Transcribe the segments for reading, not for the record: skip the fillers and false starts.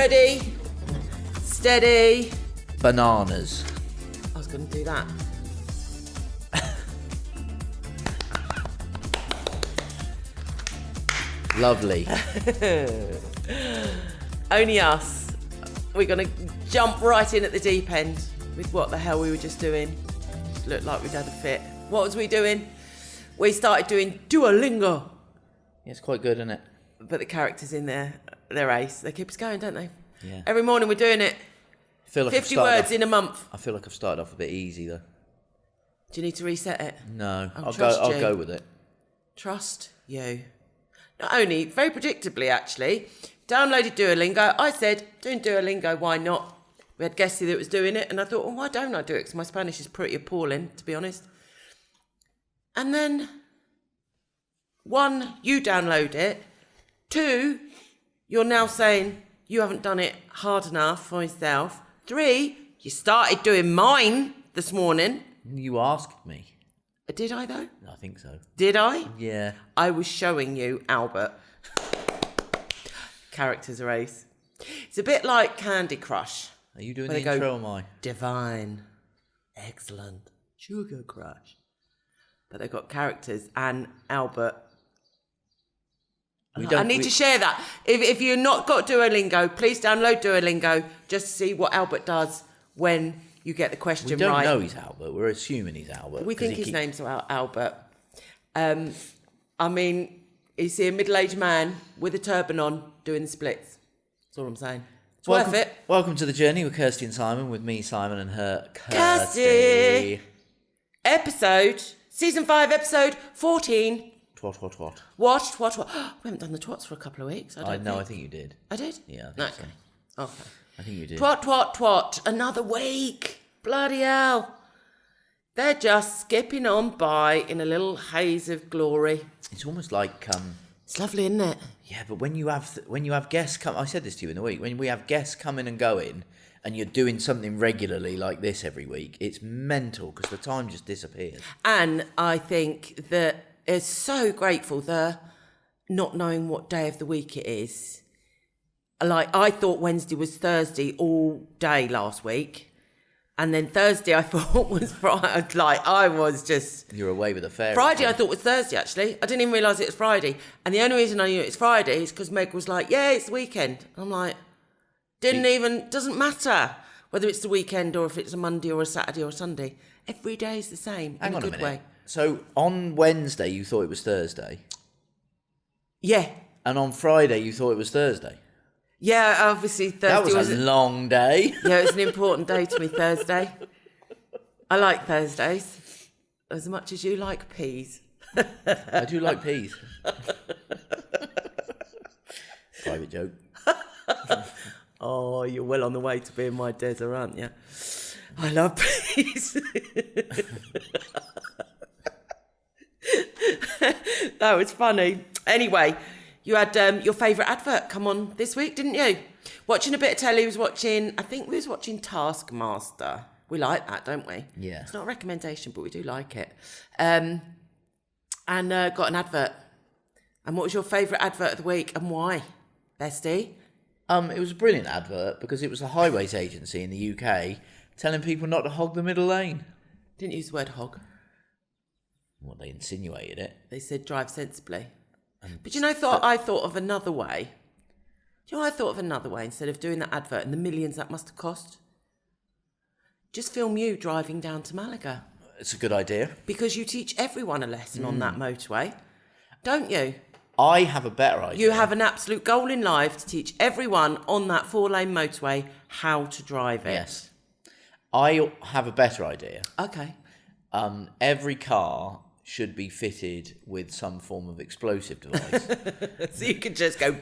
Ready, steady. Bananas. I was going to do that. Lovely. Only us. We're going to jump right in at the deep end with what the hell we were just doing. Looked like we'd had a fit. What was we doing? We started doing Duolingo. Yeah, it's quite good, isn't it? But the characters in there, they're ace. They keep us going, don't they? Yeah. Every morning we're doing it. I feel like 50 words in a month. I feel like I've started off a bit easy though. Do you need to reset it? No, I'll trust you. go with it. Trust you. Not only, very predictably actually, downloaded Duolingo. I said, doing Duolingo, why not? We had Kirsty that was doing it, and I thought, well, why don't I do it? Because my Spanish is pretty appalling, to be honest. And then, 1, you download it. 2, you're now saying you haven't done it hard enough for yourself. 3, you started doing mine this morning. You asked me. Did I, though? I think so. Did I? Yeah. I was showing you Albert. Characters are ace. It's a bit like Candy Crush. Are you doing the intro or am I? Divine. Excellent. Sugar Crush. But they've got characters and Albert. I need to share that. If you've not got Duolingo, please download Duolingo just to see what Albert does when you get the question right. We don't know he's Albert. We're assuming he's Albert. We think his name's Albert. I mean, is he a middle-aged man with a turban on doing the splits? That's all I'm saying. It's worth it. Welcome to the journey with Kirsty and Simon, with me, Simon, and her, Kirsty. Season 5, episode 14. Twat. What? We haven't done the twats for a couple of weeks. I think you did. I did? Yeah, I think so. Okay. I think you did. Twat. Another week. Bloody hell. They're just skipping on by in a little haze of glory. It's almost like It's lovely, isn't it? yeah, but when you have guests come, I said this to you in the week. When we have guests coming and going, and you're doing something regularly like this every week, it's mental because the time just disappears. And I think that it's so grateful the not knowing what day of the week it is. Like, I thought Wednesday was Thursday all day last week. And then Thursday I thought was Friday. Like, I was just... You're away with a fairy. Friday I thought was Thursday, actually. I didn't even realise it was Friday. And the only reason I knew it was Friday is because Meg was like, yeah, it's the weekend. I'm like, doesn't matter whether it's the weekend or if it's a Monday or a Saturday or a Sunday. Every day is the same in a good way. So on Wednesday you thought it was Thursday? Yeah. And on Friday you thought it was Thursday? Yeah, obviously Thursday That was a long day. Yeah, it was an important day to me, Thursday. I like Thursdays as much as you like peas. I do like peas. Private joke. Oh, you're well on the way to being my desert, aren't you? I love peas. That was funny. Anyway, you had your favourite advert come on this week, didn't you? Watching a bit of telly, I think we was watching Taskmaster. We like that, don't we? Yeah. It's not a recommendation, but we do like it. And got an advert. And what was your favourite advert of the week and why, bestie? It was a brilliant advert because it was a highways agency in the UK telling people not to hog the middle lane. Didn't use the word hog. Well, they insinuated it. They said drive sensibly. But I thought of another way. Do you know what I thought of another way instead of doing that advert and the millions that must have cost? Just film you driving down to Malaga. It's a good idea. Because you teach everyone a lesson on that motorway, don't you? I have a better idea. You have an absolute goal in life to teach everyone on that 4-lane motorway how to drive it. Yes. I have a better idea. Okay. Every car should be fitted with some form of explosive device. So you can just go,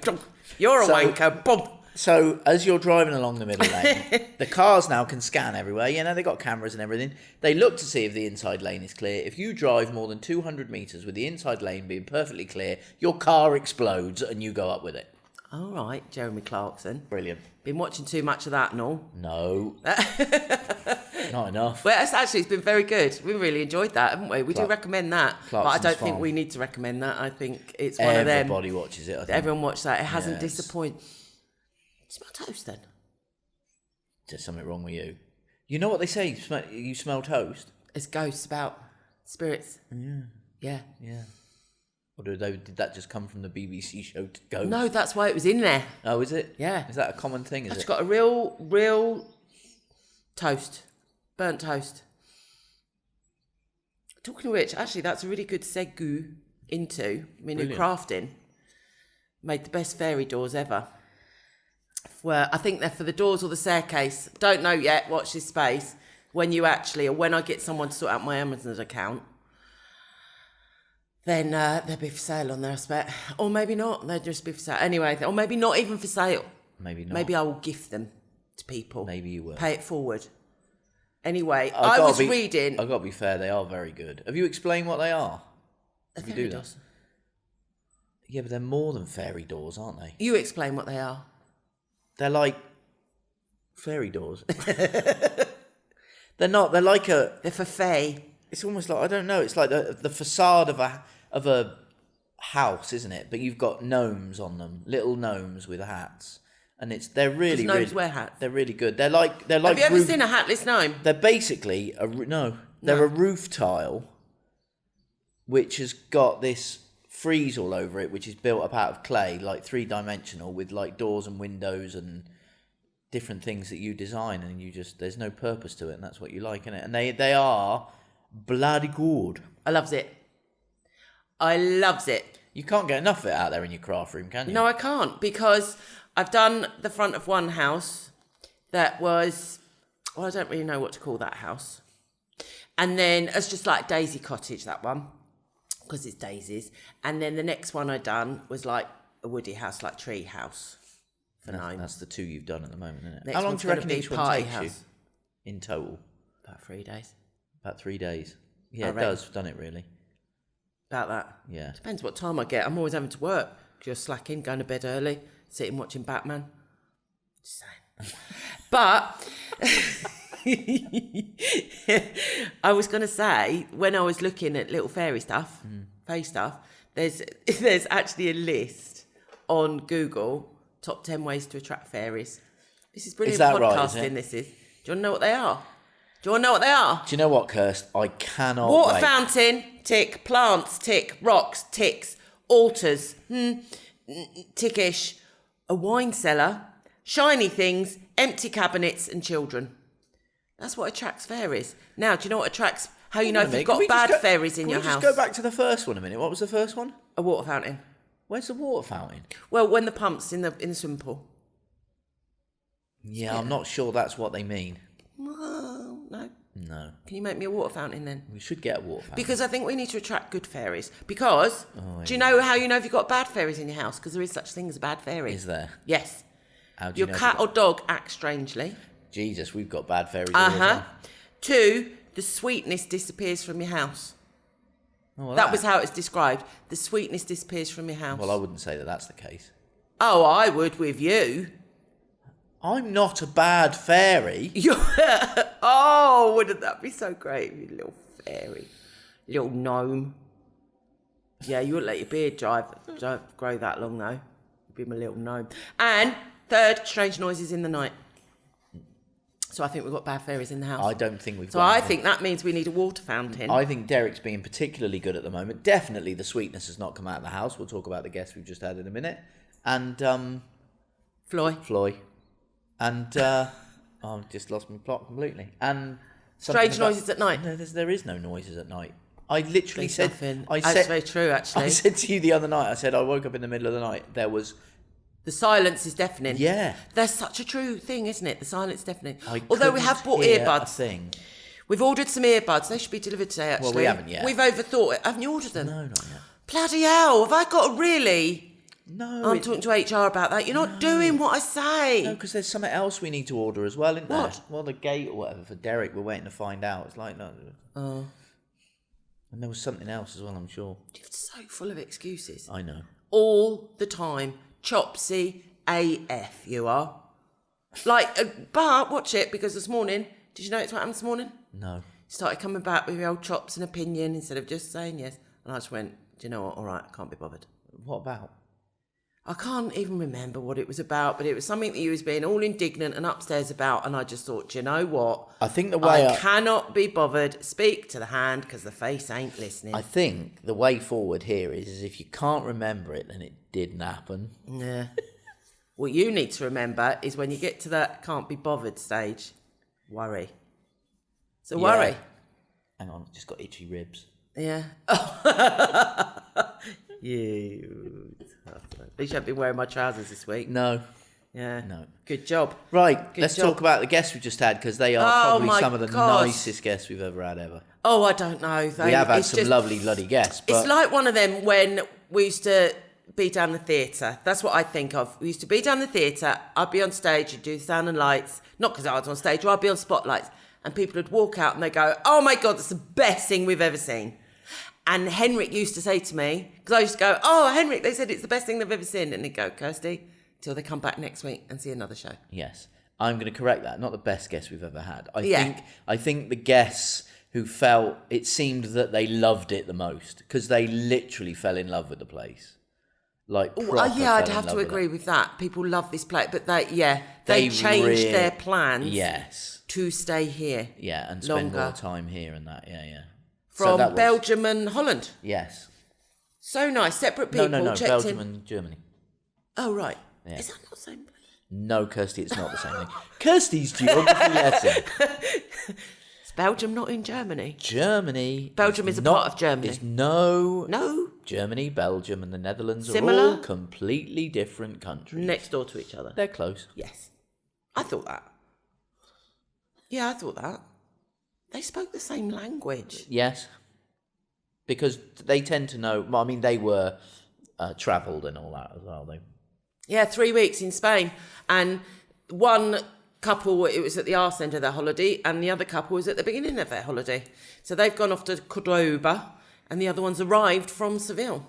you're a wanker, boom. So as you're driving along the middle lane, the cars now can scan everywhere. You know, they've got cameras and everything. They look to see if the inside lane is clear. If you drive more than 200 metres with the inside lane being perfectly clear, your car explodes and you go up with it. All right, Jeremy Clarkson. Brilliant. Been watching too much of that and all. No. Not enough. Well, it's been very good. We really enjoyed that, haven't we? We do recommend that. But I don't think we need to recommend that. I think it's one of them. Everybody watches it, I think. Everyone watched that. It hasn't disappointed. Smell toast then. There's something wrong with you. You know what they say? You smell toast? It's ghosts about spirits. Yeah. Or did that just come from the BBC show Ghost? No, that's why it was in there. Oh, is it? Yeah. Is that a common thing, is It's it? got a real toast. Burnt toast. Talking of which, actually, that's a really good segue into my new crafting. Made the best fairy doors ever. Where I think they're for the doors or the staircase. Don't know yet. Watch this space. When I get someone to sort out my Amazon account, then they'll be for sale on there, I expect. Or maybe not. They'll just be for sale. Anyway, or maybe not even for sale. Maybe not. Maybe I will gift them to people. Maybe you will. Pay it forward. Anyway, I was reading... I've got to be fair, they are very good. Have you explained what they are? Have you do that? Yeah, but they're more than fairy doors, aren't they? You explain what they are. They're like fairy doors. They're not. They're like They're for fae. It's almost like, I don't know. It's like the facade of a house, isn't it? But you've got gnomes on them, little gnomes with hats, and they're really gnomes wear hats. They're really good. They're like. Have you ever seen a hatless gnome? They're basically a roof tile, which has got this frieze all over it, which is built up out of clay, like 3-dimensional, with like doors and windows and different things that you design, and there's no purpose to it, and that's what you like, innit? And they are bloody good. I loves it. You can't get enough of it out there in your craft room, can you? No, I can't, because I've done the front of one house that was, well, I don't really know what to call that house. And then it's just like Daisy Cottage, that one, because it's daisies. And then the next one I done was like a woody house, like tree house for gnomes. That's the two you've done at the moment, isn't it? Next How long one's do you reckon gonna be each one party takes you house. in total? About 3 days. About 3 days. Yeah, I it reckon. does, doesn't it, really? About that. Yeah. Depends what time I get. I'm always having to work because you're slacking, going to bed early, sitting watching Batman. Just saying. But I was going to say, when I was looking at little fairy stuff, fae stuff, there's actually a list on Google, top 10 ways to attract fairies. This is brilliant that right, podcasting, this is. Do you want to know what they are? Do you know what, Kirst? I cannot Water wait. fountain, tick. Plants, tick. Rocks, ticks. Altars, tickish. A wine cellar, shiny things, empty cabinets and children. That's what attracts fairies. Now, do you know what attracts... How you know if you've got bad fairies in your house? Can we just go back to the first one a minute? What was the first one? A water fountain. Where's the water fountain? Well, when the pump's in the swimming pool. Yeah, I'm not sure that's what they mean. Well, no. No. Can you make me a water fountain then? We should get a water fountain. Because I think we need to attract good fairies. Because, do you know how you know if you've got bad fairies in your house? Because there is such thing as a bad fairy. Is there? Yes. How do you Your know cat or dog acts strangely. Jesus, we've got bad fairies all the time. 2, the sweetness disappears from your house. Oh, well, that was how it's described. The sweetness disappears from your house. Well, I wouldn't say that that's the case. Oh, I would with you. I'm not a bad fairy. Oh, wouldn't that be so great? You little fairy. Little gnome. Yeah, you wouldn't let your beard grow that long, though. You'd be my little gnome. And 3rd, strange noises in the night. So I think we've got bad fairies in the house. I don't think we've got... So I think that means we need a water fountain. I think Derek's being particularly good at the moment. Definitely the sweetness has not come out of the house. We'll talk about the guests we've just had in a minute. And... Floy. And... I've just lost my plot completely. And... Strange noises at night. No, there is no noises at night. I literally said... That's very true, actually. I said to you the other night, I woke up in the middle of the night, there was... The silence is deafening. Yeah. That's such a true thing, isn't it? The silence is deafening. I Although we have bought hear earbuds. a thing. We've ordered some earbuds. They should be delivered today, actually. Well, we haven't yet. We've overthought it. Haven't you ordered them? No, not yet. Bloody hell. Have I got to really... No. I'm talking to HR about that. You're not doing what I say. No, because there's something else we need to order as well, isn't there? What? Well, the gate or whatever for Derek, we're waiting to find out. It's like, no. Oh. And there was something else as well, I'm sure. You're so full of excuses. I know. All the time. Chopsy AF, you are. Like, but watch it, because this morning, did you notice what happened this morning? No. You started coming back with your old chops and opinion instead of just saying yes. And I just went, do you know what? All right, I can't be bothered. What about? I can't even remember what it was about, but it was something that you was being all indignant and upstairs about, and I just thought, you know what? I think the way I cannot be bothered. Speak to the hand because the face ain't listening. I think the way forward here is if you can't remember it, then it didn't happen. Yeah. What you need to remember is when you get to that can't be bothered stage, worry. So worry. Hang on, just got itchy ribs. Yeah. You. At least you haven't been wearing my trousers this week. No. Yeah. No. Good job. Right, Good let's job. talk about the guests we just had, because they are probably some of the nicest guests we've ever had ever. Oh, I don't know. We have had some lovely bloody guests. But it's like one of them when we used to be down the theatre. That's what I think of. We used to be down the theatre. I'd be on stage. You'd do sound and lights. Not because I was on stage, or I'd be on spotlights. And people would walk out and they go, oh my God, that's the best thing we've ever seen. And Henrik used to say to me, because I used to go, oh, Henrik, they said it's the best thing they've ever seen. And he'd go, Kirsty, till they come back next week and see another show. Yes. I'm going to correct that. Not the best guests we've ever had. I think the guests who felt it seemed that they loved it the most, because they literally fell in love with the place. Like, I'd have to agree with that. People love this place, but they changed their plans to stay here. Yeah, and spend more time here and that. Yeah. From Belgium and Holland. Yes. So nice. Separate people. No. Belgium and Germany. Oh, right. Yeah. Is that not the same place? No, Kirsty, it's not the same thing. Kirsty's geography lesson. Is Belgium not in Germany? Germany. Belgium is a part of Germany. No. Germany, Belgium, and the Netherlands are all completely different countries. Next door to each other. They're close. Yes. I thought that. Yeah, I thought that. They spoke the same language. Yes. Because they tend to know... Well, I mean, they were travelled and all that as well. Yeah, 3 weeks in Spain. And one couple, it was at the arse end of their holiday, and the other couple was at the beginning of their holiday. So they've gone off to Cordoba, and the other one's arrived from Seville.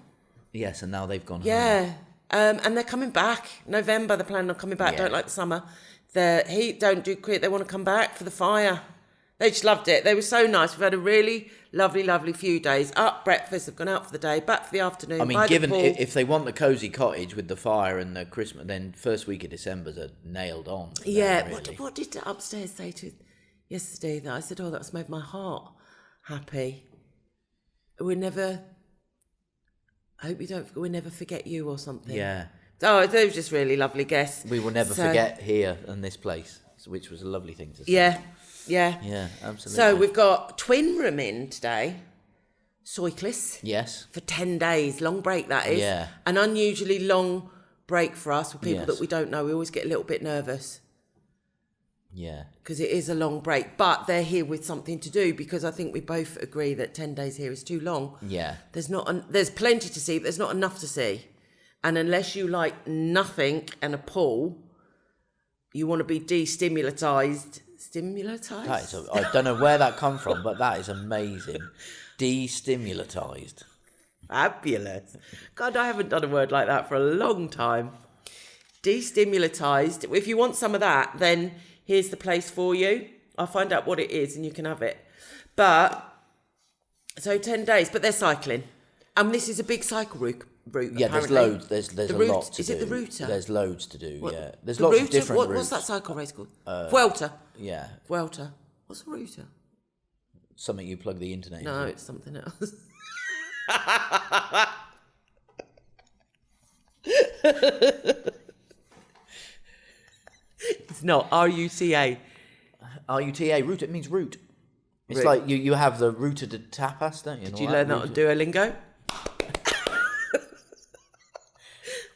Yes, and now they've gone home. Yeah. And they're coming back. November, they're planning on coming back. Don't like the summer. The heat, don't do quick. They want to come back for the fire. They just loved it. They were so nice. We've had a really lovely few days. Up, breakfast, they've gone out for the day, back for the afternoon. I mean, given if they want the cosy cottage with the fire and the Christmas, then first week of December's are nailed on. Yeah. Really. What did the upstairs say to yesterday? That I said, oh, that's made my heart happy. I hope you don't. We never forget you or something. Yeah. Oh, they were just really lovely guests. We will never forget here and this place, which was a lovely thing to say. Yeah. Yeah, absolutely. So we've got twin room in today, cyclists. Yes. For 10 days, long break that is. Yeah. An unusually long break for us, with people that we don't know. We always get a little bit nervous. Yeah. Because it is a long break, but they're here with something to do, because I think we both agree that 10 days here is too long. Yeah. There's plenty to see, but there's not enough to see. And unless you like nothing and a pool, you want to be de-stimulatised. Stimulatised? I don't know where that come from, but that is amazing. De-stimulatised. Fabulous. God, I haven't done a word like that for a long time. De-stimulatised. If you want some of that, then here's the place for you. I'll find out what it is and you can have it. But, so 10 days, but they're cycling. And this is a big cycle route. Yeah, apparently. there's loads. There's a lot to do. Is it the Router? There's loads to do, yeah. There's the lots Router? of different routes. What's that cycle race called? Vuelta. Yeah. Vuelta. What's a Router? Something you plug the internet into. No, it's something else. It's not. R-U-T-A. R-U-T-A, route. It means route. It's like you have the Ruta de Tapas, don't you? Did you learn that on Duolingo?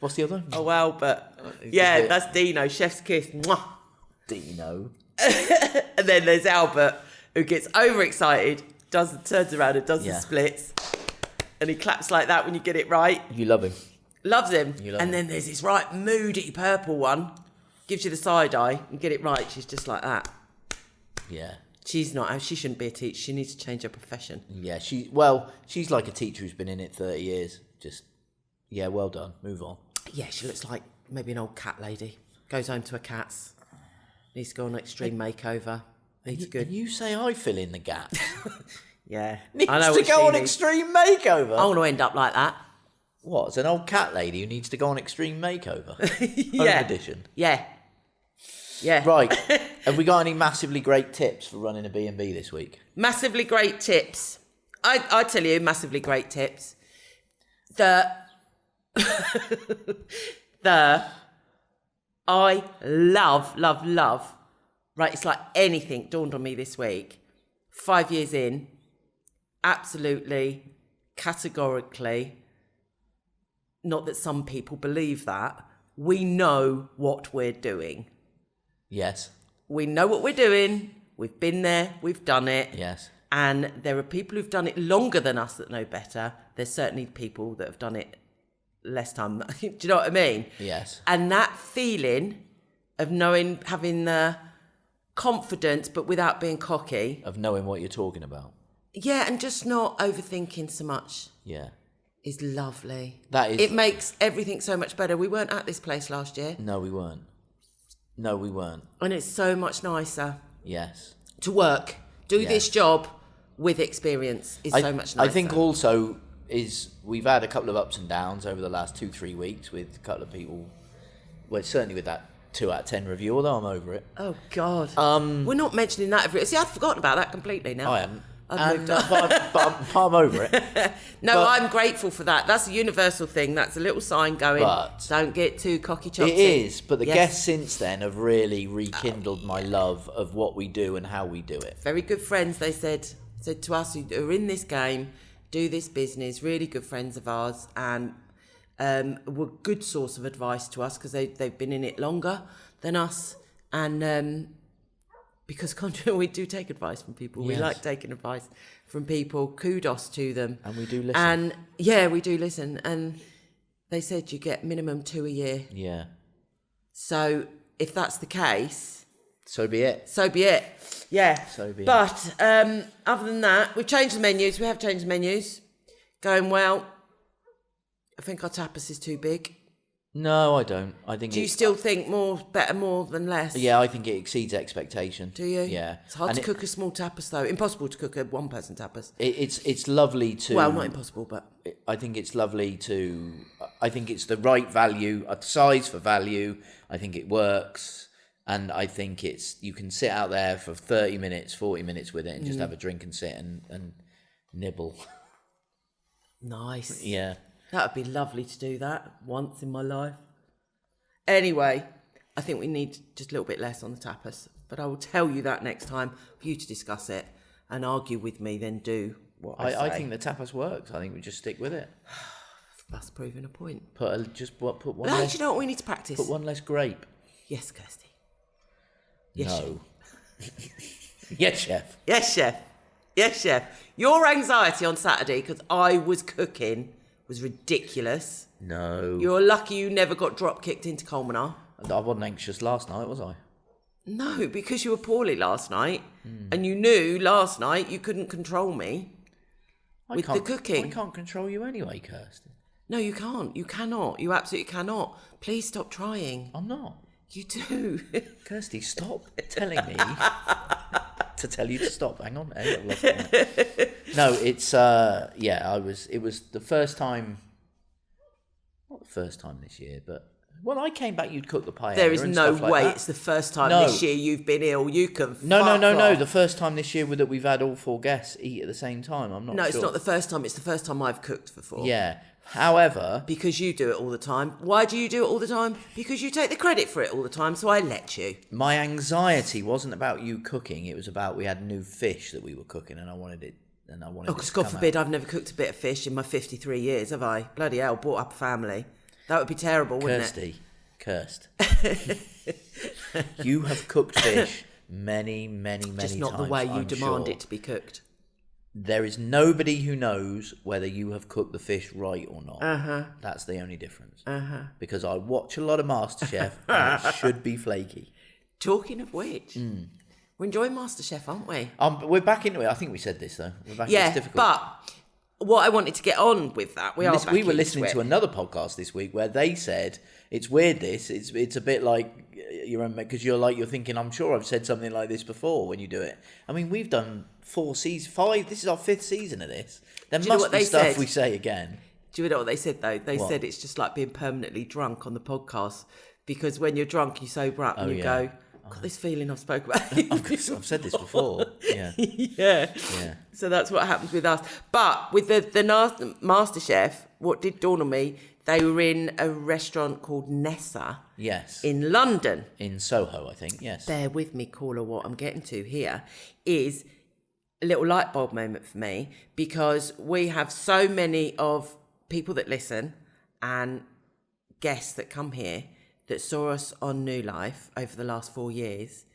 What's the other one? Oh, well, but... Yeah, that's Dino, chef's kiss. Mwah. Dino. And then there's Albert, who gets overexcited, turns around and does the splits. And he claps like that when you get it right. You love him. Loves him. You love and him. Then there's this right moody purple one. Gives you the side eye and get it right. She's just like that. Yeah. She shouldn't be a teacher. She needs to change her profession. Yeah, she's like a teacher who's been in it 30 years. Well done. Move on. Yeah, she looks like maybe an old cat lady. Goes home to her cats. Needs to go on an extreme makeover. Needs good. And you say I fill in the gaps. Yeah. Needs to go on extreme makeover. I want to end up like that. What? It's an old cat lady who needs to go on extreme makeover. Yeah. Home edition. Yeah. Yeah. Right. Have we got any massively great tips for running a B&B this week? Massively great tips. I tell you, massively great tips. I love. Right, it's like anything dawned on me this week. 5 years in, absolutely, categorically, not that some people believe that, we know what we're doing. Yes. We know what we're doing. We've been there. We've done it. Yes. And there are people who've done it longer than us that know better. There's certainly people that have done it less time. Do you know what I mean? Yes. And that feeling of knowing, having the confidence, but without being cocky. Of knowing what you're talking about. Yeah, and just not overthinking so much. Yeah. Is lovely. That is. It makes everything so much better. We weren't at this place last year. No, we weren't. And it's so much nicer. Yes. To work. Do this job with experience is so much nicer. I think also we've had a couple of ups and downs over the last 2-3 weeks with a couple of people. Well, certainly with that 2 out of 10 review, although I'm over it. Oh God. We're not mentioning that every. See, I've forgotten about that completely now. I haven't. I've moved on. But I'm over it. I'm grateful for that. That's a universal thing. That's a little sign going, don't get too cocky choppy. It is, but the guests since then have really rekindled my love of what we do and how we do it. Very good friends, they said to us who are in this game, do this business, really good friends of ours, and were good source of advice to us because they've been in it longer than us, and because we do take advice from people. Yes. We like taking advice from people. Kudos to them. And we do listen. And yeah, we do listen. And they said you get minimum 2 a year. Yeah. So if that's the case... So be it. Yeah. So be it. But other than that, we've changed the menus. We have changed the menus. Going well. I think our tapas is too big. No, I don't. I think. Do you still think better more than less? Yeah, I think it exceeds expectation. Do you? Yeah. It's hard to cook a small tapas though. Impossible to cook a one-person tapas. It's lovely to. Well, not impossible, but I think it's lovely to. I think it's the right value, a size for value. I think it works, and I think you can sit out there for 30 minutes, 40 minutes with it, and just have a drink and sit and nibble. Nice. Yeah. That would be lovely to do that once in my life. Anyway, I think we need just a little bit less on the tapas. But I will tell you that next time for you to discuss it and argue with me, then do what I say. I think the tapas works. I think we just stick with it. That's proving a point. Put one No, less... do you know what we need to practice? Put one less grape. Yes, Kirsty. Yes, No. Yes, chef. Yes, chef. Yes, chef. Your anxiety on Saturday, because I was cooking... was ridiculous. No. You're lucky you never got drop kicked into Colmenar. I wasn't anxious last night, was I? No, because you were poorly last night, and you knew last night you couldn't control me with the cooking. I can't control you anyway, Kirsty. No, you can't. You cannot. You absolutely cannot. Please stop trying. I'm not. You do. Kirsty, stop telling me to tell you to stop. Hang on. Hey, I've lost it. No, it's it was the first time, not the first time this year, but when I came back, you'd cook the paella. There is and no stuff like way that. it's the first time No. this year you've been ill. You can No. The first time this year that we've had all 4 guests eat at the same time. I'm not No, sure. it's not the first time. It's the first time I've cooked for 4. Yeah. However... Because you do it all the time. Why do you do it all the time? Because you take the credit for it all the time, so I let you. My anxiety wasn't about you cooking. It was about we had new fish that we were cooking and I wanted it. Because God forbid, I've never cooked a bit of fish in my 53 years, have I? Bloody hell, brought up a family. That would be terrible, wouldn't it? Kirsty. You have cooked fish many times. Just not the way you I'm demand sure. it to be cooked. There is nobody who knows whether you have cooked the fish right or not. That's the only difference. Because I watch a lot of MasterChef and it should be flaky. Talking of which, we're enjoying MasterChef, aren't we? We're back into it. I think we said this though. We're back. Yeah, it's difficult. but what I wanted to get on with that, we were listening to another podcast this week where they said it's weird. It's a bit like because you're thinking I'm sure I've said something like this before when you do it. I mean we've done 4 seasons, 5. This is our 5th season of this. There must be stuff we say again. Do you know what they said though? They What? said it's just like being permanently drunk on the podcast, because when you're drunk, you sober up and you go, I've got this feeling I've spoken about it. I've said this before. Yeah. Yeah. So that's what happens with us. But with the MasterChef, what did dawn on me, they were in a restaurant called Nessa. Yes. In London. In Soho, I think. Yes. Bear with me, caller. What I'm getting to here is a little light bulb moment for me, because we have so many of people that listen and guests that come here that saw us on New Life over the last 4 years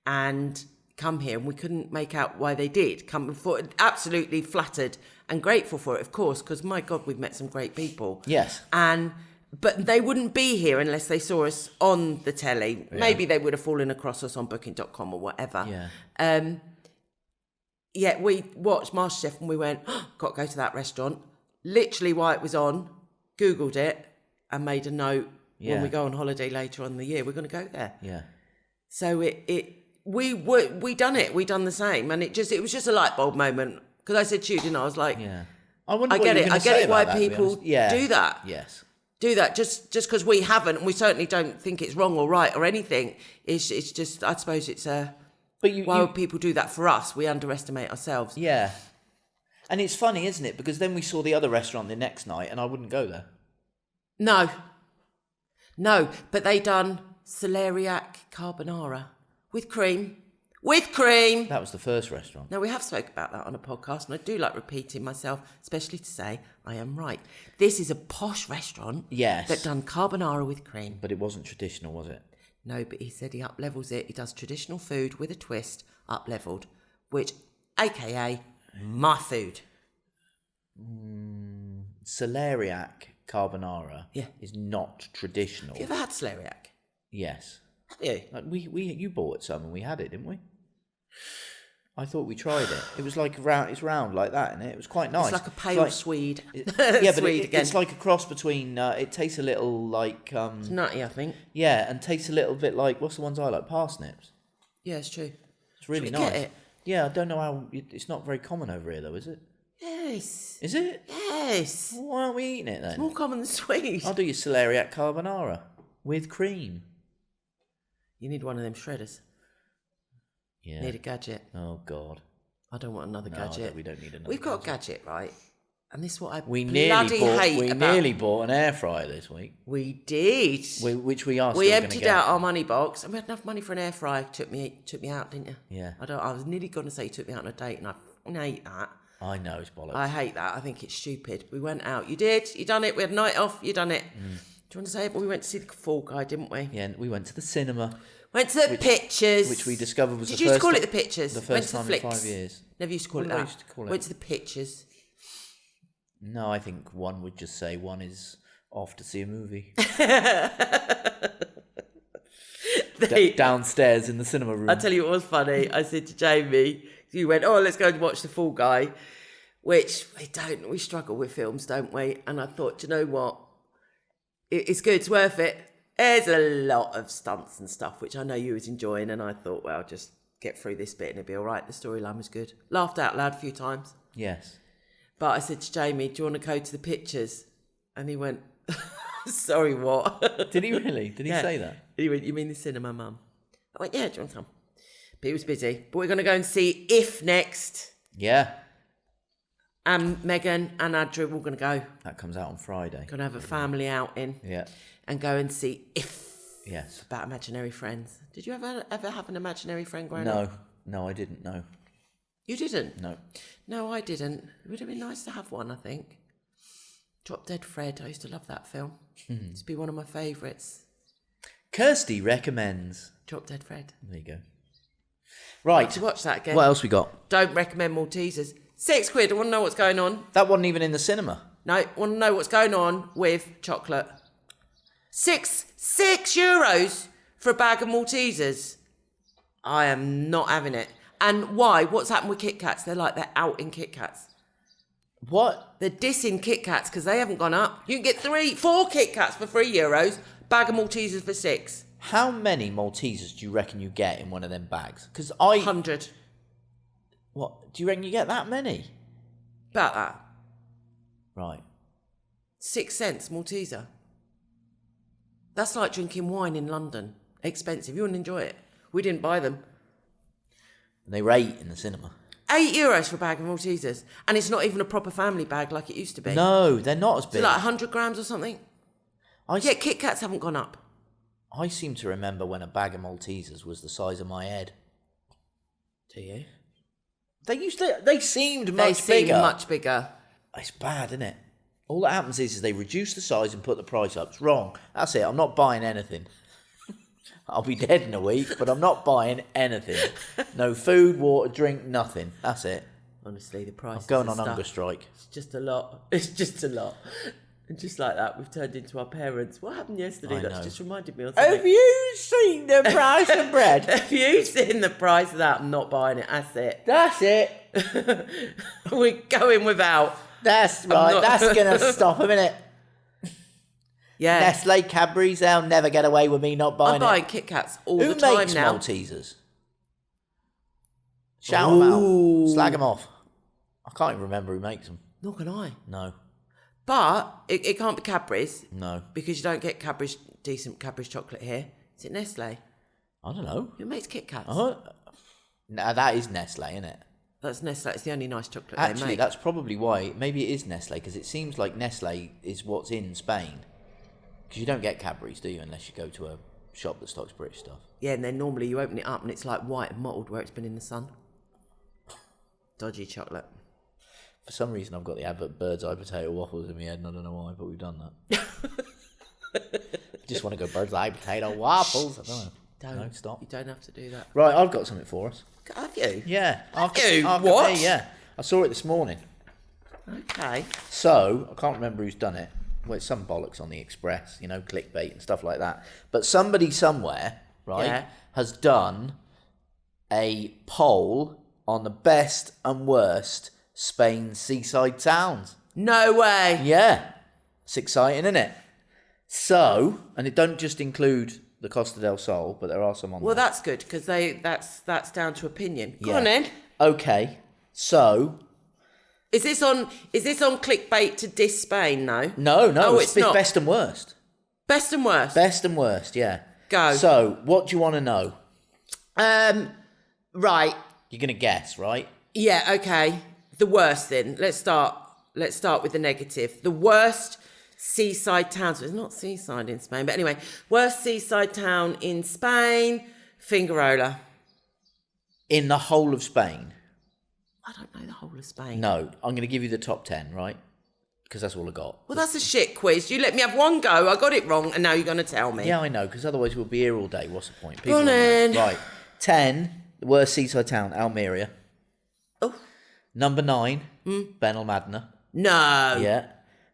and come here, and we couldn't make out why they did come for. Absolutely flattered and grateful for it, of course, because my God, we've met some great people. Yes. But they wouldn't be here unless they saw us on the telly. Yeah. Maybe they would have fallen across us on booking.com or whatever. Yeah. Yeah, we watched MasterChef and we went, got to go to that restaurant. Literally while it was on, Googled it and made a note. When we go on holiday later on in the year, we're going to go there. Yeah. So we done it. We done the same, and it was just a light bulb moment, because I said to you, didn't I? I was like, I get it why people do that. Yes. Do that just because we haven't, and we certainly don't think it's wrong or right or anything. It's just, I suppose it's why would people do that for us? We underestimate ourselves. Yeah. And it's funny, isn't it? Because then we saw the other restaurant the next night, and I wouldn't go there. No, but they done celeriac carbonara with cream. With cream. That was the first restaurant. Now, we have spoke about that on a podcast, and I do like repeating myself, especially to say I am right. This is a posh restaurant. Yes. That done carbonara with cream. But it wasn't traditional, was it? No, but he said he up-levels it. He does traditional food with a twist, up-leveled, which, AKA, my food. Celeriac carbonara is not traditional. Have you ever had celeriac? Yes. Have you? Like you bought some and we had it, didn't we? I thought we tried it. It was like round. It's round like that, isn't it? It was quite nice. It's like a pale Swede. Yeah, but it's like a cross between. It tastes a little like. It's nutty, I think. Yeah, and tastes a little bit like, what's the ones I like? Parsnips. Yeah, it's true. It's really nice. Get it? Yeah, I don't know how. It's not very common over here, though, is it? Yes. Is it? Yes. Well, why aren't we eating it then? It's more common than sweet. I'll do your celeriac carbonara with cream. You need one of them shredders. Yeah. Need a gadget. Oh, God. I don't want another gadget. We don't need another We've got a gadget, right? And this is what I We hate about... nearly bought an air fryer this week. We did. Which we are still We gonna emptied get. out our money box, and we had enough money for an air fryer. Took me out, didn't you? Yeah. I was nearly going to say you took me out on a date, and I hate that. I know, it's bollocks. I hate that. I think it's stupid. We went out. You did. You done it. We had a night off. You done it. Do you want to say it? Well, we went to see the Fall Guy, didn't we? Yeah, we went to the cinema. Went to the pictures. Which we discovered was Did the you first used to call it the pictures? The first went to time the in flicks. 5 years. Never used to call it that. I used to call it? Went to the pictures. No, I think one would just say one is off to see a movie. Downstairs in the cinema room. I'll tell you what was funny. I said to Jamie, you went, let's go and watch The Fall Guy, which we struggle with films, don't we? And I thought, do you know what? It's good, it's worth it. There's a lot of stunts and stuff, which I know you was enjoying, and I thought, well, just get through this bit and it'll be all right. The storyline was good. Laughed out loud a few times. Yes. But I said to Jamie, do you want to go to the pictures? And he went, sorry, what? Did he really? Did he say that? He went, you mean the cinema, Mum? I went, yeah, do you want to come? But he was busy. But we're going to go and see If next. Yeah. And Megan and Andrew, we're going to go. That comes out on Friday. Going to have a family outing. Yeah. And go and see If. Yes. About imaginary friends. Did you ever have an imaginary friend growing up? No, I didn't know. You didn't? No. No, I didn't. It would have been nice to have one, I think. Drop Dead Fred. I used to love that film. It used to be one of my favourites. Kirsty recommends. Drop Dead Fred. There you go. Right. To watch that again. What else we got? Don't recommend Maltesers. £6. I want to know what's going on. That wasn't even in the cinema. No, I want to know what's going on with chocolate. €6 for a bag of Maltesers. I am not having it. And why? What's happened with Kit Kats? They're out in Kit Kats. What? They're dissing Kit Kats because they haven't gone up. You can get 4 Kit Kats for €3, bag of Maltesers for £6. How many Maltesers do you reckon you get in one of them bags? 100. What? Do you reckon you get that many? About that. Right. 6 cents Malteser. That's like drinking wine in London. Expensive. You wouldn't enjoy it. We didn't buy them. They were 8 in the cinema. €8 for a bag of Maltesers. And it's not even a proper family bag like it used to be. No, they're not as big. So like 100 grams or something? Kit Kats haven't gone up. I seem to remember when a bag of Maltesers was the size of my head. Do you? They seemed much bigger. They seem much bigger. It's bad, isn't it? All that happens is they reduce the size and put the price up. It's wrong. That's it. I'm not buying anything. I'll be dead in a week, but I'm not buying anything. No food, water, drink, nothing. That's it. Honestly, the price. I'm going on hunger strike. It's just a lot. It's just a lot. And just like that, we've turned into our parents. What happened yesterday? That's just reminded me of something. Have you seen the price of bread? Have you seen the price of that? I'm not buying it. That's it. That's it. We're going without. That's right. That's going to stop a minute. Yeah. Nestle, Cadbury's, they'll never get away with me not buying I'm buying Kit Kats all the time now. Who makes Maltesers? Shout them out. Slag them off. I can't even remember who makes them. Nor can I. No. But it can't be Cadbury's. No. Because you don't get decent Cadbury's chocolate here. Is it Nestle? I don't know. Who makes Kit Kats? No, that is Nestle, isn't it? That's Nestle. It's the only nice chocolate Actually, they make. that's probably why. Maybe it is Nestle, because it seems like Nestle is what's in Spain. Because you don't get Cadbury's, do you, unless you go to a shop that stocks British stuff. Yeah, and then normally you open it up and it's like white and mottled where it's been in the sun. Dodgy chocolate. For some reason, I've got the advert bird's eye potato waffles in my head, and I don't know why, but we've done that. I just want to go bird's eye potato waffles. I don't know. No, stop. You don't have to do that. Right, I've got something for us. Have you? Yeah. What? Yeah. I saw it this morning. Okay. So, I can't remember who's done it. Well, it's some bollocks on the Express, clickbait and stuff like that. But somebody somewhere, right, has done a poll on the best and worst Spain seaside towns. No way. Yeah. It's exciting, isn't it? So, and it don't just include the Costa del Sol, but there are some on there. Well, that's good, because that's down to opinion. Go on then. Okay. So... Is this on clickbait to diss Spain, though? No, Oh, it's not. Best and worst. Best and worst? Best and worst, yeah. Go. So, what do you want to know? Right. You're going to guess, right? Yeah, okay. The worst then. Let's start with the negative. The worst seaside town. So it's not seaside in Spain, but anyway. Worst seaside town in Spain, Fingerola. In the whole of Spain? I don't know the whole of Spain. No, I'm going to give you the top 10, right? Because that's all I got. Well, that's a shit quiz. You let me have one go. I got it wrong, and now you're going to tell me. Yeah, I know, because otherwise we'll be here all day. What's the point? Go on then. Right. 10, the worst seaside town, Almeria. Oh. Number 9, Benalmádena. No. Yeah.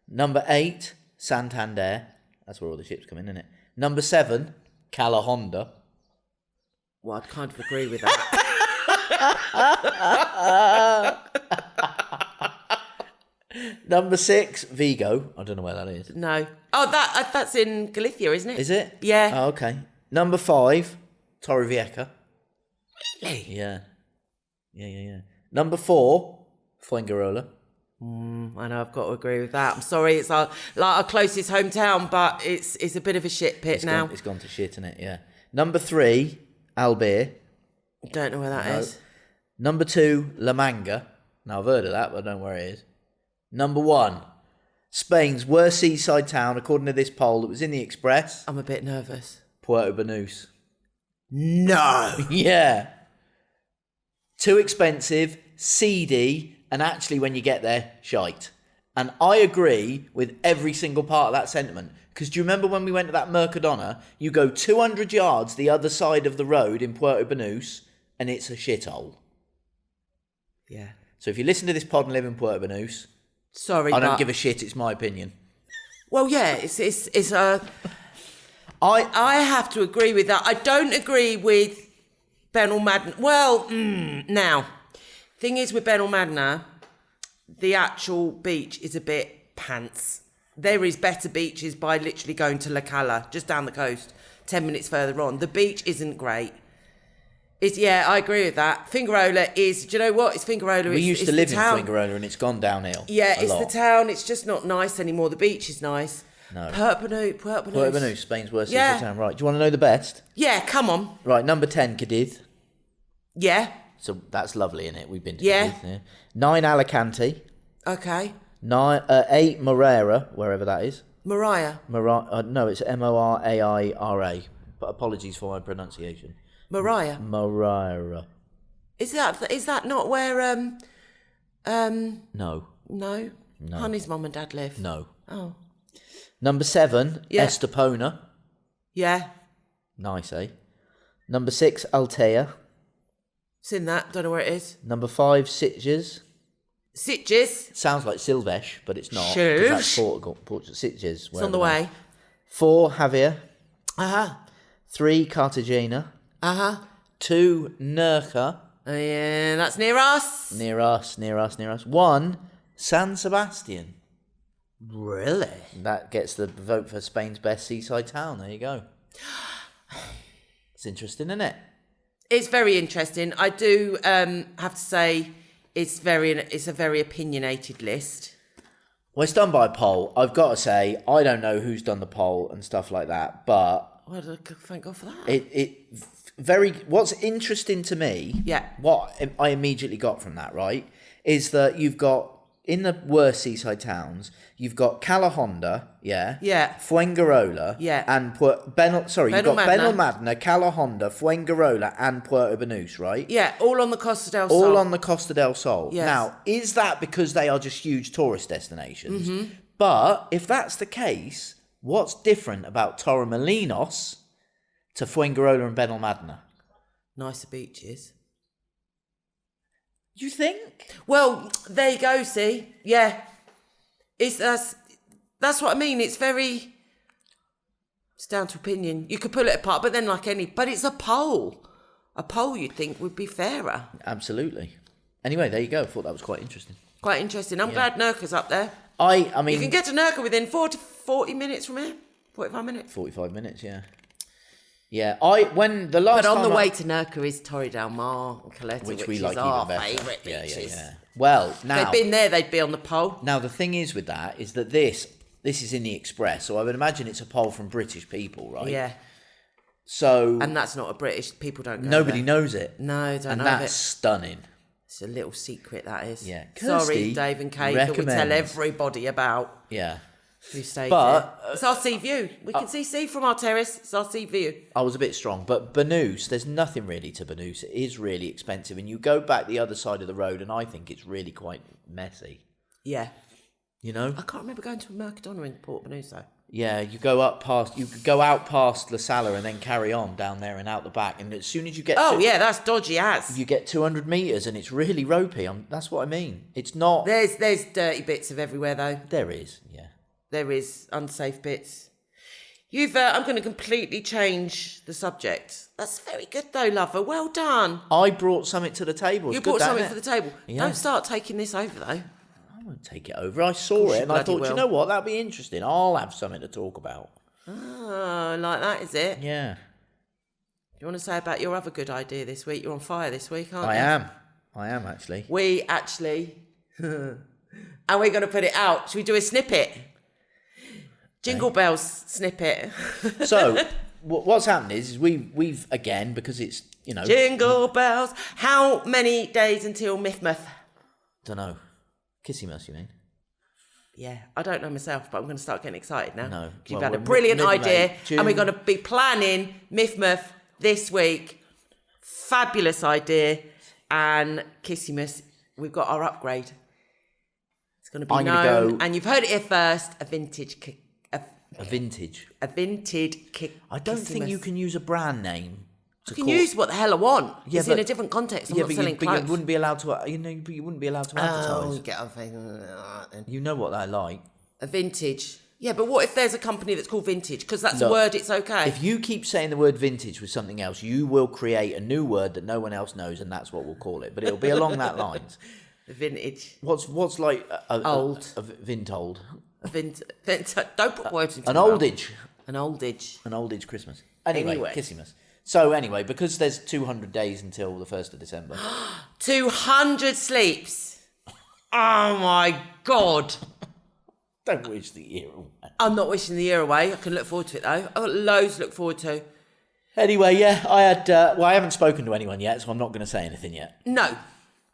Number 8, Santander. That's where all the ships come in, isn't it? Number 7, Calahonda. Well, I'd kind of agree with that. Number 6, Vigo. I don't know where that is. No. Oh, that's in Galicia, isn't it? Is it? Yeah. Oh, okay. Number 5, Torrevieja. Really? Yeah. Yeah. Number 4, Fuengirola. I know, I've got to agree with that. I'm sorry, it's our closest hometown, but it's a bit of a shit pit now. It's gone to shit, isn't it? Yeah. Number 3, Albir. Don't know where that is. Number 2, La Manga. Now, I've heard of that, but I don't know where it is. Number 1, Spain's worst seaside town, according to this poll that was in the Express. I'm a bit nervous. Puerto Banús. No. Yeah. Too expensive, seedy, and actually when you get there, shite. And I agree with every single part of that sentiment. Because do you remember when we went to that Mercadona? You go 200 yards the other side of the road in Puerto Banús, and it's a shithole. Yeah. So if you listen to this pod and live in Puerto Banús, sorry, I don't give a shit. It's my opinion. Well, yeah, it's a. I have to agree with that. I don't agree with Benalmádena. Well, now, thing is with Benalmádena, the actual beach is a bit pants. There is better beaches by literally going to La Cala, just down the coast, 10 minutes further on. The beach isn't great. I agree with that. Fingerola is, do you know what? It's Fingerola. We used to live in Fingerola and it's gone downhill. Yeah, it's the town. It's just not nice anymore. The beach is nice. No. Puerto Banús, Spain's worst seaside town. Right, do you want to know the best? Yeah, come on. Right, number 10, Cadiz. Yeah. So that's lovely, isn't it? We've been to Yeah. Cadiz. Yeah. 9, Alicante. Okay. 8, Moreira, wherever that is. Mariah. No, it's Moraira. But apologies for my pronunciation. Mariah. Moreira. Is that not where No. No. Honey's mum and dad live? No. Oh. Number 7, Estepona. Yeah. Nice, eh? Number 6, Altea. Seen that, don't know where it is. Number 5, Sitges. Sitges. Sounds like Silvesh, but it's not. Sure. 'Cause that's Portugal. Sitges. It's on the way. 4, Javier. 3, Cartagena. 2, Nerja. Yeah, that's near us. Near us. 1, San Sebastian. Really? That gets the vote for Spain's best seaside town. There you go. It's interesting, isn't it? It's very interesting. I do have to say it's a very opinionated list. Well, it's done by a poll. I've got to say, I don't know who's done the poll and stuff like that, but Well, thank God for that. What's interesting to me, Yeah. what I immediately got from that, right, is that you've got, in the worst seaside towns, you've got Calahonda, yeah? Yeah. Fuengirola, Yeah. and you've got Benalmádena. Benalmádena, Calahonda, Fuengirola, and Puerto Banús, right? Yeah, all on the Costa del Sol. All on the Costa del Sol. Yes. Now, is that because they are just huge tourist destinations? Mm-hmm. But if that's the case, what's different about Torremolinos to Fuengirola and Benalmádena? Nicer beaches. You think? Well, there you go, see? Yeah. That's what I mean. It's down to opinion. You could pull it apart, but then but it's a poll. A poll you'd think would be fairer. Absolutely. Anyway, there you go. I thought that was quite interesting. Quite interesting. I'm glad Nurka's up there. I mean... You can get to Nurka within 40 minutes from here. 45 minutes. 45 minutes, yeah. Yeah, But on the way to Nurka is Torre del Mar and Caleta, which we is like our even better. favourite beaches. Yeah. Well, now... If they'd been there, they'd be on the poll. Now, the thing is with that is that this is in the Express, so I would imagine it's a poll from British people, right? Yeah. So... And that's not a British... People don't go Nobody there. knows it. No, don't and know that's it. stunning. It's a little secret, that is. Yeah. Sorry, Dave and Kate, that we tell everybody about. Yeah. Who stayed But... there. It's our sea view. We can see sea from our terrace. It's our sea view. I was a bit strong, but Banús, there's nothing really to Banús. It is really expensive, and you go back the other side of the road, and I think it's really quite messy. Yeah. You know? I can't remember going to a Mercadona in Port Banús, though. Yeah, you go out past La Sala and then carry on down there and out the back, and as soon as you get that's dodgy as. You get 200 metres and it's really ropey. That's what I mean. It's not... There's dirty bits of everywhere, though. There is, yeah. There is unsafe bits. I'm going to completely change the subject. That's very good, though, lover. Well done. I brought something to the table. You brought something for the table. Yeah. Don't start taking this over, though. I won't take it over. I saw it and I thought, you know what? That'd be interesting. I'll have something to talk about. Oh, like that, is it? Yeah. You want to say about your other good idea this week? You're on fire this week, aren't you? I am, actually. We actually... and we're going to put it out. Should we do a snippet? Jingle bells snippet. So, what's happened is we've again, because it's, you know... Jingle bells. How many days until Mythmuth? Don't know. KiSimas, you mean? Yeah, I don't know myself, but I'm going to start getting excited now. No. You've had a brilliant idea, and we're going to be planning Mythmuth this week. Fabulous idea. And KiSimas, we've got our upgrade. It's going to be known, and you've heard it here first, a vintage kick. I don't think you can use a brand name. You can use what the hell I want. Yeah, it's in a different context. I'm not selling clothes. But you wouldn't be allowed to. But you wouldn't be allowed to advertise. Get on Facebook. You know what I like. A vintage. Yeah, but what if there's a company that's called Vintage? Because that's a word. It's okay. If you keep saying the word vintage with something else, you will create a new word that no one else knows, and that's what we'll call it. But it'll be along that lines. Vintage. What's like old? A vintold. Don't put words into an oldage. An oldage. An oldage Christmas. Anyway. KiSimas. So anyway, because there's 200 days until the 1st of December. 200 sleeps. Oh my God. Don't wish the year away. I'm not wishing the year away. I can look forward to it though. I've got loads to look forward to. Anyway, yeah, I had. I haven't spoken to anyone yet, so I'm not going to say anything yet. No.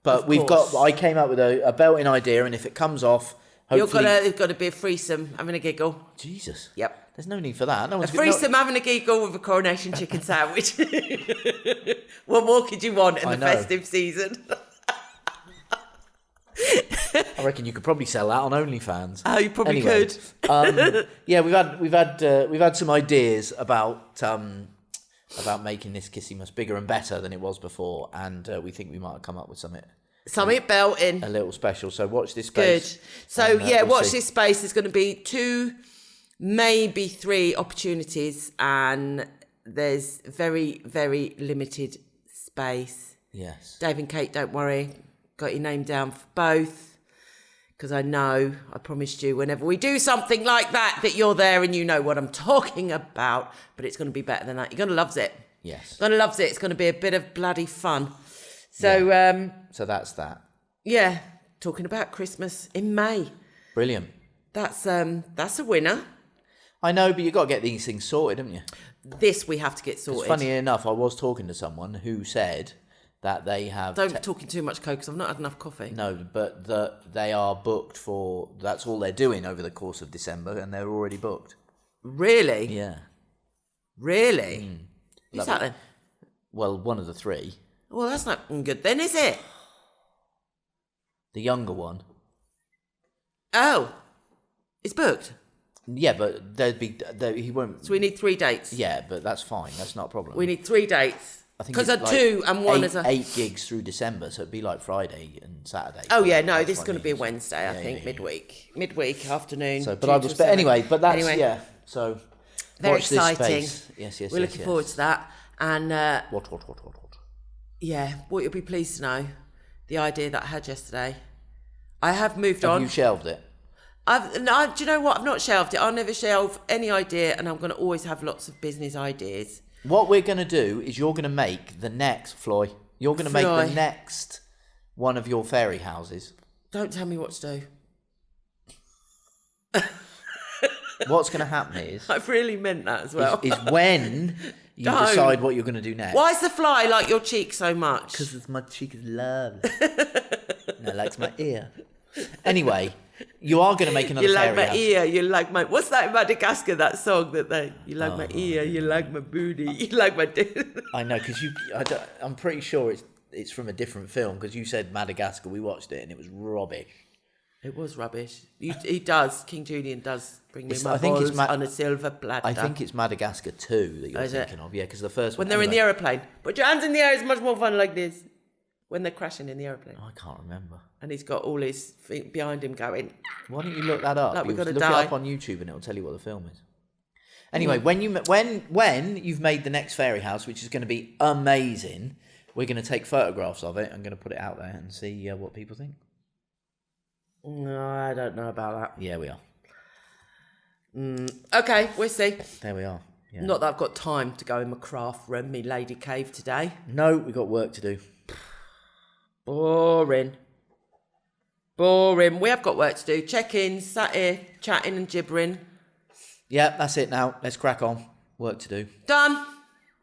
But I came up with a belting idea, and if it comes off, hopefully. There's got to be a threesome having a giggle. Jesus. Yep. There's no need for that. No one's A threesome having a giggle with a coronation chicken sandwich. What more could you want in the festive season? I reckon you could probably sell that on OnlyFans. Oh, you probably could. Yeah, we've had some ideas about making this KiSimas bigger and better than it was before, and we think we might have come up with something belting. A little special. So watch this space. Good. So we'll watch see. this space. There's going to be 2, maybe 3 opportunities, and there's very, very limited space. Yes. Dave and Kate, don't worry. Got your name down for both. Because I promised you whenever we do something like that you're there and you know what I'm talking about. But it's going to be better than that. You're going to love it. Yes. You're going to love it. It's going to be a bit of bloody fun. So, so that's that. Yeah. Talking about Christmas in May. Brilliant. That's a winner. I know, but you've got to get these things sorted, haven't you? This we have to get sorted. Funny enough, I was talking to someone who said that they have... Don't be talking too much coke because I've not had enough coffee. No, but they are booked for... That's all they're doing over the course of December, and they're already booked. Really? Yeah. Really? Who's that then? Well, one of the 3. Well, that's not good then, is it? The younger one. Oh. It's booked? Yeah, but he won't... So we need 3 dates? Yeah, but that's fine. That's not a problem. We need 3 dates. I think because it's 2 and 1 is a... 8 gigs through December, so it'd be like Friday and Saturday. Oh, yeah, no, this is going to be a Wednesday, I think, midweek. Midweek, afternoon. So, but I will... Anyway, but that's... Anyway. Yeah, so... Very watch exciting. This space. Yes. We're looking forward to that. And... What? Yeah, what you'll be pleased to know, the idea that I had yesterday. I have moved on. Have you shelved it? No, do you know what? I've not shelved it. I'll never shelve any idea, and I'm going to always have lots of business ideas. What we're going to do is you're going to make the next, Floy. You're going to make the next one of your fairy houses. Don't tell me what to do. What's going to happen is... I've really meant that as well. Is when you decide what you're going to do next. Why is the fly like your cheek so much? Because my cheek is lovely. And I likes my ear. Anyway... You are going to make another fairy house. You like my ear, you like my... What's that in Madagascar, that song that they... You like my ear, you like my booty, you like my... I know, because I'm pretty sure it's from a different film, because you said Madagascar, we watched it, and it was rubbish. It was rubbish. He does, King Julian does bring me my balls on a silver platter. I think it's Madagascar 2 that you're thinking of, yeah, because the first one... When they're in the aeroplane. Put your hands in the air, it's much more fun like this. When they're crashing in the aeroplane. I can't remember. And he's got all his feet behind him going... Why don't you look that up? Like we're going to look die. It up on YouTube and it'll tell you what the film is. Anyway, when you've made the next fairy house, which is going to be amazing, we're going to take photographs of it and going to put it out there and see what people think. No, I don't know about that. Yeah, we are. Okay, we'll see. There we are. Yeah. Not that I've got time to go in my craft room, me lady cave today. No, we've got work to do. Boring. We have got work to do. Check-ins, sat here, chatting and gibbering. Yeah, that's it now. Let's crack on. Work to do. Done.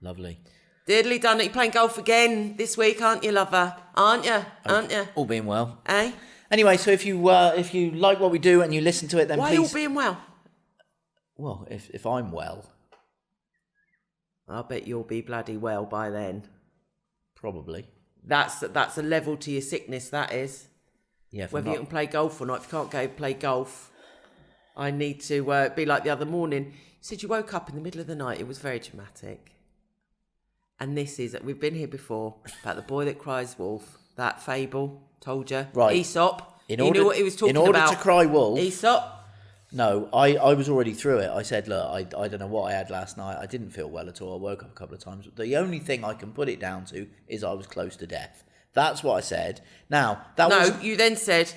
Lovely. Diddly done. You're playing golf again this week, aren't you, lover? Aren't you? All being well. Eh? Anyway, so if you like what we do and you listen to it, then Why please... all being well? Well, if I'm well... I bet you'll be bloody well by then. Probably. That's a level to your sickness, that is. Yeah. Whether you can play golf or not. If you can't go play golf, I need to be like the other morning. You said you woke up in the middle of the night. It was very dramatic. And this is, we've been here before, about the boy that cries wolf. That fable, told you. Right. Aesop. He knew what he was talking about. In order to cry wolf... Aesop. No, I was already through it. I said, look, I don't know what I had last night. I didn't feel well at all. I woke up a couple of times. The only thing I can put it down to is I was close to death. That's what I said. Now, you then said,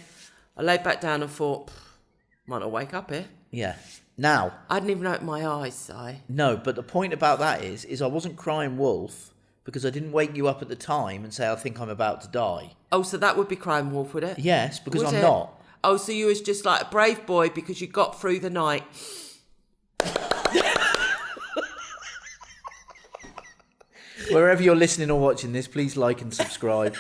I laid back down and thought, might not wake up here. Yeah. Now, I didn't even open my eyes, Si. no, but the point about that is I wasn't crying wolf because I didn't wake you up at the time and say I think I'm about to die. Oh, so that would be crying wolf, would it? Yes, because Would I'm it? not. Oh, so you was just like a brave boy because you got through the night. Wherever you're listening or watching this, please like and subscribe.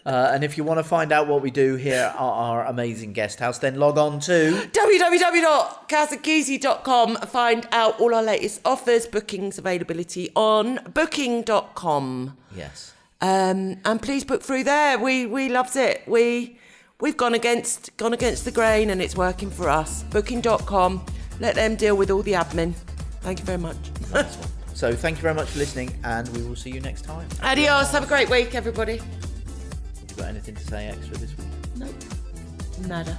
And if you want to find out what we do here at our amazing guest house, then log on to www.CasaKiSi.com. Find out all our latest offers, bookings, availability on booking.com. Yes. And please book through there. We loved it. We've gone against the grain and it's working for us. Booking.com. Let them deal with all the admin. Thank you very much. Nice one. So thank you very much for listening, and we will see you next time. Adios. Have a great week, everybody. Have you got anything to say extra this week? Nope. Nada.